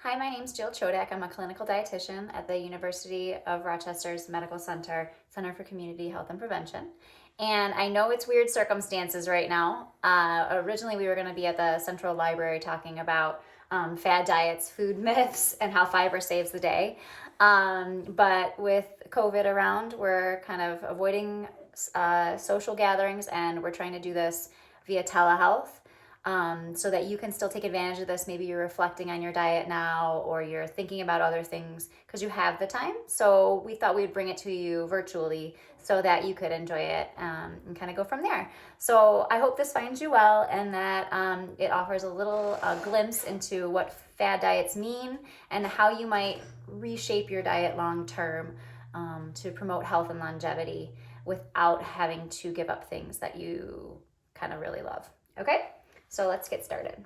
Hi, my name's Jill Chodak. I'm a clinical dietitian at the University of Rochester's Medical Center, Center for Community Health and Prevention. And I know it's weird circumstances right now. Originally, we were going to be at the Central Library talking about fad diets, food myths, and how fiber saves the day. But with COVID around, we're kind of avoiding social gatherings and we're trying to do this via telehealth so that you can still take advantage of this. Maybe you're reflecting on your diet now or you're thinking about other things because you have the time. So we thought we'd bring it to you virtually so that you could enjoy it and kind of go from there. So I hope this finds you well and that it offers a little glimpse into what fad diets mean and how you might reshape your diet long term to promote health and longevity without having to give up things that you kind of really love. Okay? So let's get started.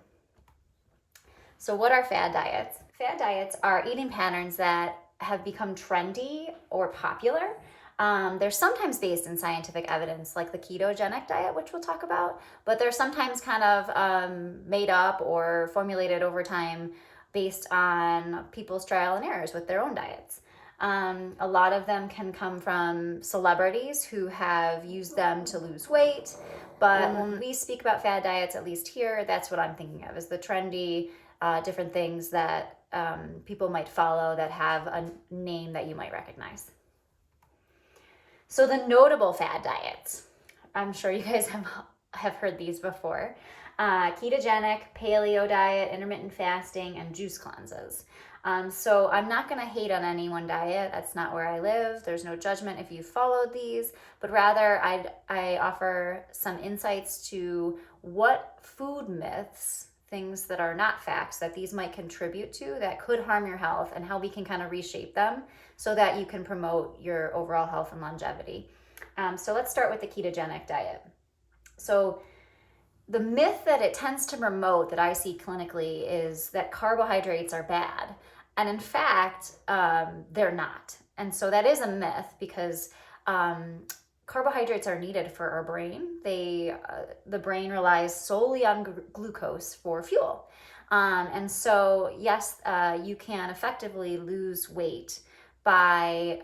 So what are fad diets? Fad diets are eating patterns that have become trendy or popular. They're sometimes based in scientific evidence, like the ketogenic diet, which we'll talk about, but they're sometimes kind of made up or formulated over time based on people's trial and errors with their own diets. A lot of them can come from celebrities who have used them to lose weight. But when we speak about fad diets, at least here, that's what I'm thinking of, is the trendy, different things that people might follow that have a name that you might recognize. So the notable fad diets, I'm sure you guys have heard these before. Ketogenic, paleo diet, intermittent fasting, and juice cleanses. So I'm not going to hate on any one diet. That's not where I live. There's no judgment if you followed these, but rather I offer some insights to what food myths, things that are not facts, that these might contribute to that could harm your health and how we can kind of reshape them so that you can promote your overall health and longevity. So let's start with the ketogenic diet. So the myth that it tends to promote that I see clinically is that carbohydrates are bad. And in fact, they're not. And so that is a myth because carbohydrates are needed for our brain. The brain relies solely on glucose for fuel. And so, yes, you can effectively lose weight by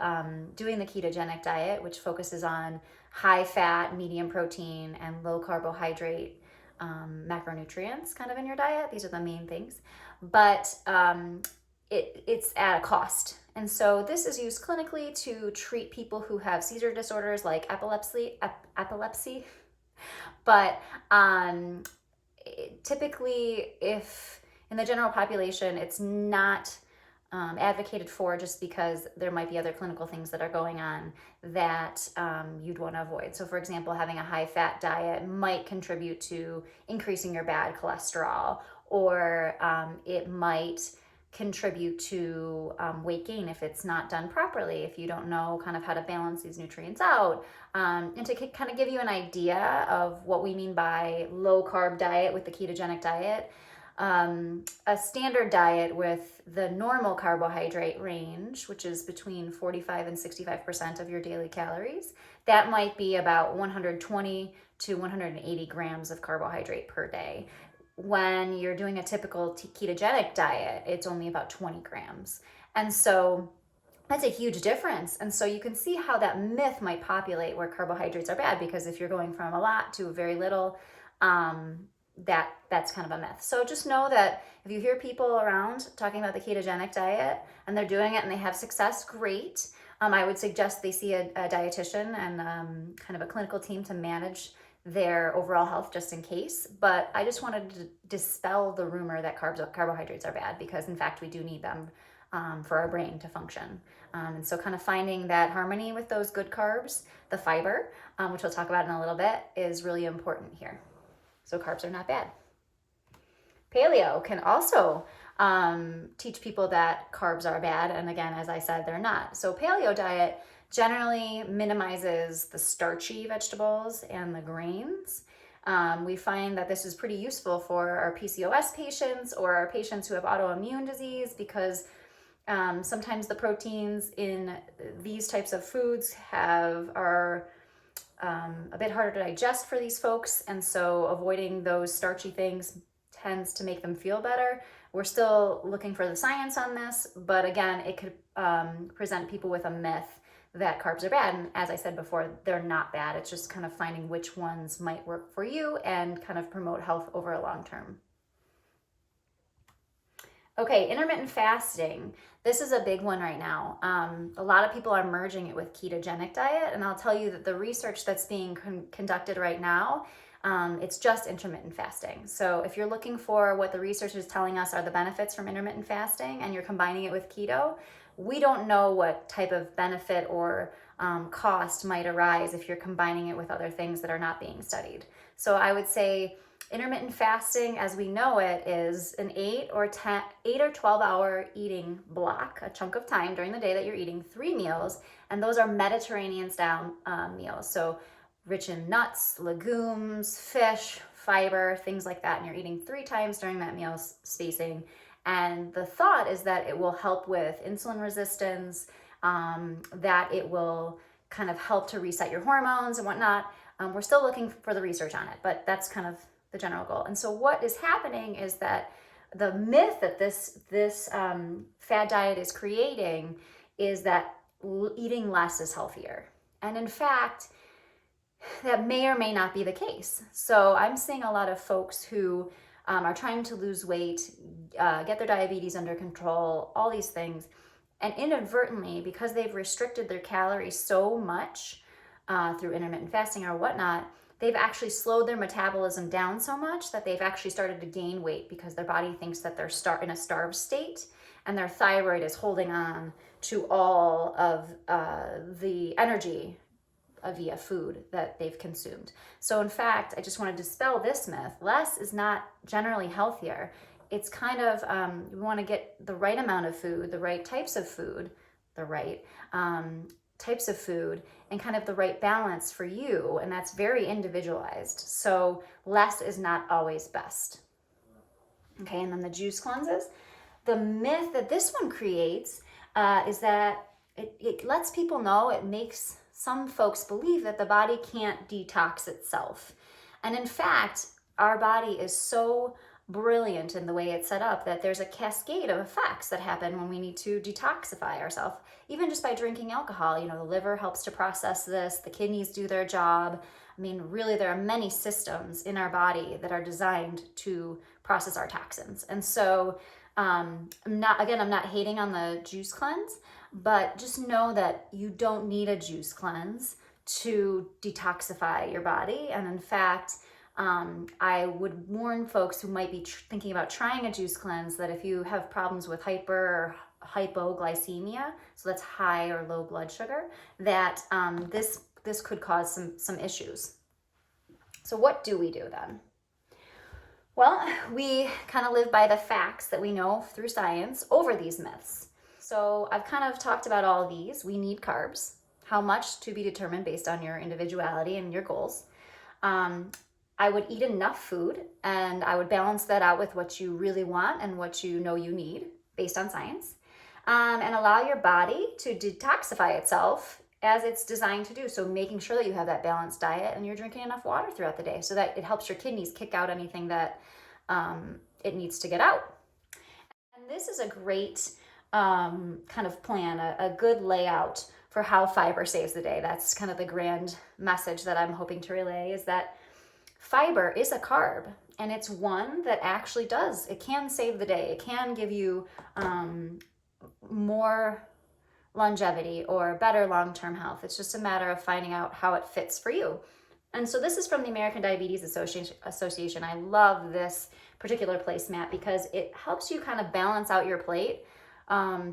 doing the ketogenic diet, which focuses on high fat, medium protein, and low carbohydrate macronutrients kind of in your diet. These are the main things. But it's at a cost. And so this is used clinically to treat people who have seizure disorders like epilepsy. But typically, if in the general population, it's not advocated for just because there might be other clinical things that are going on that you'd want to avoid. So for example, having a high fat diet might contribute to increasing your bad cholesterol, or it might contribute to weight gain if it's not done properly, if you don't know kind of how to balance these nutrients out. And to kind of give you an idea of what we mean by low carb diet with the ketogenic diet, a standard diet with the normal carbohydrate range, which is between 45 and 65% of your daily calories, that might be about 120 to 180 grams of carbohydrate per day. When you're doing a typical ketogenic diet, it's only about 20 grams. And so that's a huge difference. And so you can see how that myth might populate where carbohydrates are bad, because if you're going from a lot to very little, that's kind of a myth. So just know that if you hear people around talking about the ketogenic diet and they're doing it and they have success, great. I would suggest they see a dietitian and kind of a clinical team to manage their overall health just in case. But I just wanted to dispel the rumor that carbohydrates are bad, because in fact we do need them for our brain to function. And so kind of finding that harmony with those good carbs, the fiber, which we'll talk about in a little bit, is really important here. So carbs are not bad. Paleo can also teach people that carbs are bad. And again, as I said, they're not. So paleo diet generally minimizes the starchy vegetables and the grains. We find that this is pretty useful for our PCOS patients or our patients who have autoimmune disease, because sometimes the proteins in these types of foods are a bit harder to digest for these folks. And so avoiding those starchy things tends to make them feel better. We're still looking for the science on this, but again, it could present people with a myth that carbs are bad. And as I said before, they're not bad. It's just kind of finding which ones might work for you and kind of promote health over a long term. Okay, intermittent fasting. This is a big one right now. A lot of people are merging it with ketogenic diet, and I'll tell you that the research that's being conducted right now, it's just intermittent fasting. So if you're looking for what the research is telling us are the benefits from intermittent fasting and you're combining it with keto, we don't know what type of benefit or cost might arise if you're combining it with other things that are not being studied. So I would say intermittent fasting, as we know it, is an 8 or 12 hour eating block, a chunk of time during the day that you're eating 3 meals, and those are Mediterranean style meals. So rich in nuts, legumes, fish, fiber, things like that, and you're eating 3 times during that meal spacing. And the thought is that it will help with insulin resistance, that it will kind of help to reset your hormones and whatnot. We're still looking for the research on it, but that's kind of the general goal. And so what is happening is that the myth that this fad diet is creating is that eating less is healthier. And in fact, that may or may not be the case. So I'm seeing a lot of folks who are trying to lose weight, get their diabetes under control, all these things. And inadvertently, because they've restricted their calories so much through intermittent fasting or whatnot, they've actually slowed their metabolism down so much that they've actually started to gain weight because their body thinks that they're in a starved state, and their thyroid is holding on to all of the energy via food that they've consumed. So in fact, I just want to dispel this myth. Less is not generally healthier. It's kind of, we want to get the right amount of food, the right types of food, types of food, and kind of the right balance for you, and that's very individualized. So less is not always best. Okay, and then the juice cleanses. The myth that this one creates is that it lets people know, it makes some folks believe that the body can't detox itself. And in fact, our body is so brilliant in the way it's set up that there's a cascade of effects that happen when we need to detoxify ourselves. Even just by drinking alcohol, the liver helps to process this, the kidneys do their job. I mean, really, there are many systems in our body that are designed to process our toxins. And so I'm not hating on the juice cleanse, but just know that you don't need a juice cleanse to detoxify your body. And in fact, I would warn folks who might be thinking about trying a juice cleanse that if you have problems with hyper or hypoglycemia, so that's high or low blood sugar, that this could cause some issues. So what do we do then? Well, we kind of live by the facts that we know through science over these myths. So I've kind of talked about all of these. We need carbs. How much to be determined based on your individuality and your goals. I would eat enough food, and I would balance that out with what you really want and what you know you need based on science, and allow your body to detoxify itself as it's designed to do. So making sure that you have that balanced diet and you're drinking enough water throughout the day so that it helps your kidneys kick out anything that it needs to get out. And this is a great kind of plan, a good layout for how fiber saves the day. That's kind of the grand message that I'm hoping to relay, is that fiber is a carb, and it's one that actually it can save the day. It can give you more longevity or better long-term health. It's just a matter of finding out how it fits for you. And so this is from the American Diabetes Association. I love this particular placemat because it helps you kind of balance out your plate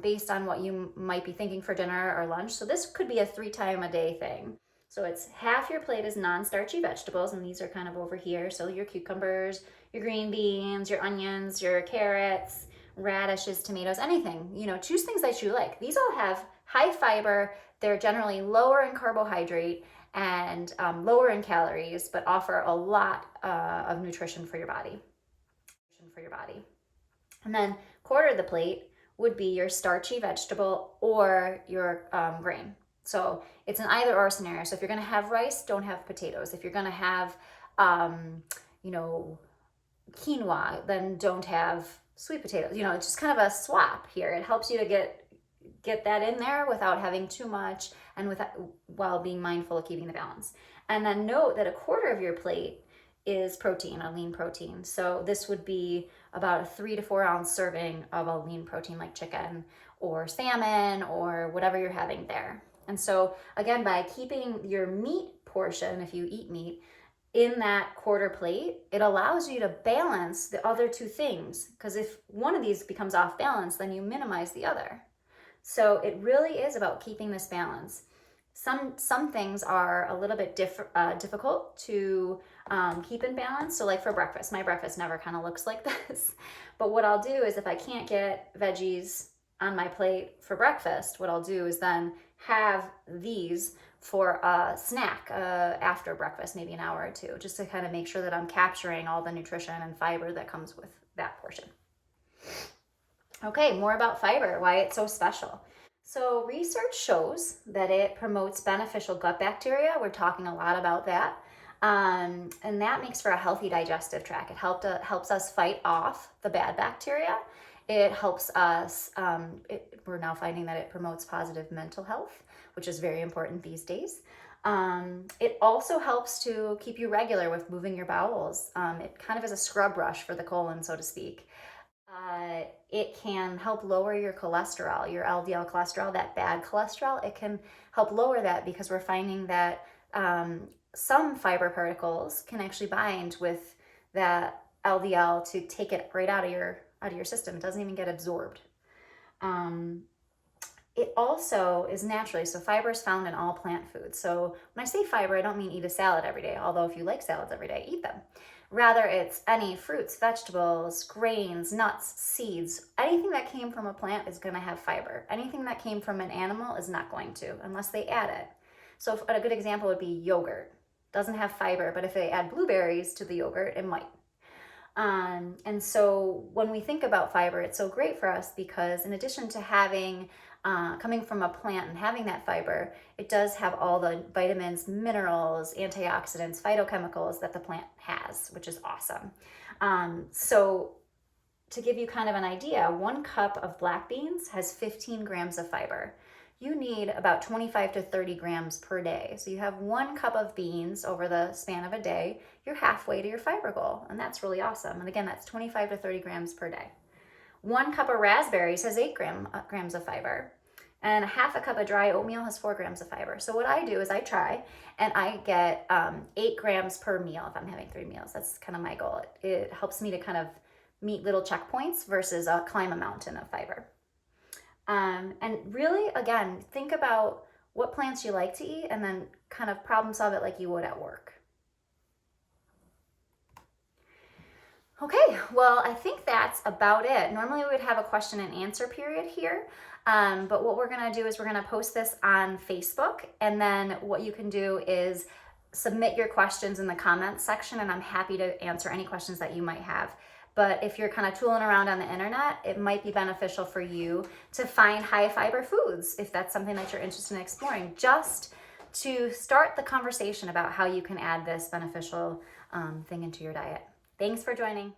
based on what you might be thinking for dinner or lunch. So this could be a 3-time-a-day thing. So it's half your plate is non-starchy vegetables, and these are kind of over here. So your cucumbers, your green beans, your onions, your carrots, radishes, tomatoes, anything. Choose things that you like. These all have high fiber. They're generally lower in carbohydrate and lower in calories, but offer a lot of nutrition for your body. And then quarter of the plate would be your starchy vegetable or your grain. So it's an either or scenario. So if you're going to have rice, don't have potatoes. If you're going to have, quinoa, then don't have sweet potatoes. You know, it's just kind of a swap here. It helps you to get that in there without having too much and while being mindful of keeping the balance. And then note that a quarter of your plate is protein, a lean protein. So this would be about a 3 to 4 ounce serving of a lean protein like chicken or salmon or whatever you're having there. And so again, by keeping your meat portion, if you eat meat, in that quarter plate, it allows you to balance the other two things. Because if one of these becomes off balance, then you minimize the other. So it really is about keeping this balance. Some things are a little bit difficult to keep in balance. So like for breakfast, my breakfast never kind of looks like this. But what I'll do is if I can't get veggies on my plate for breakfast, what I'll do is then have these for a snack after breakfast, maybe an hour or two, just to kind of make sure that I'm capturing all the nutrition and fiber that comes with that portion. Okay, more about fiber, why it's so special. So research shows that it promotes beneficial gut bacteria. We're talking a lot about that. And that makes for a healthy digestive tract. It helps us fight off the bad bacteria. It helps us, we're now finding that it promotes positive mental health, which is very important these days. It also helps to keep you regular with moving your bowels. It kind of is a scrub brush for the colon, so to speak. It can help lower your cholesterol, your LDL cholesterol, that bad cholesterol. It can help lower that because we're finding that some fiber particles can actually bind with that LDL to take it right out of your system. It doesn't even get absorbed. It also is naturally, so fiber is found in all plant foods. So when I say fiber, I don't mean eat a salad every day, although if you like salads every day, eat them. Rather, it's any fruits, vegetables, grains, nuts, seeds. Anything that came from a plant is going to have fiber. Anything that came from an animal is not going to, unless they add it. So a good example would be yogurt. Doesn't have fiber, but if they add blueberries to the yogurt, it might. And so when we think about fiber, it's so great for us because in addition to having coming from a plant and having that fiber, it does have all the vitamins, minerals, antioxidants, phytochemicals that the plant has, which is awesome. So to give you kind of an idea, 1 cup of black beans has 15 grams of fiber. You need about 25 to 30 grams per day. So you have 1 cup of beans over the span of a day, you're halfway to your fiber goal, and that's really awesome. And again, that's 25 to 30 grams per day. 1 cup of raspberries has 8 grams of fiber, and half a cup of dry oatmeal has 4 grams of fiber. So what I do is I try, and I get 8 grams per meal if I'm having 3 meals. That's kind of my goal. It helps me to kind of meet little checkpoints versus climb a mountain of fiber. And really, again, think about what plants you like to eat and then kind of problem solve it like you would at work. Okay, well, I think that's about it. Normally we would have a question and answer period here, but what we're gonna do is we're gonna post this on Facebook, and then what you can do is submit your questions in the comments section, and I'm happy to answer any questions that you might have. But if you're kind of tooling around on the internet, it might be beneficial for you to find high fiber foods if that's something that you're interested in exploring, just to start the conversation about how you can add this beneficial thing into your diet. Thanks for joining.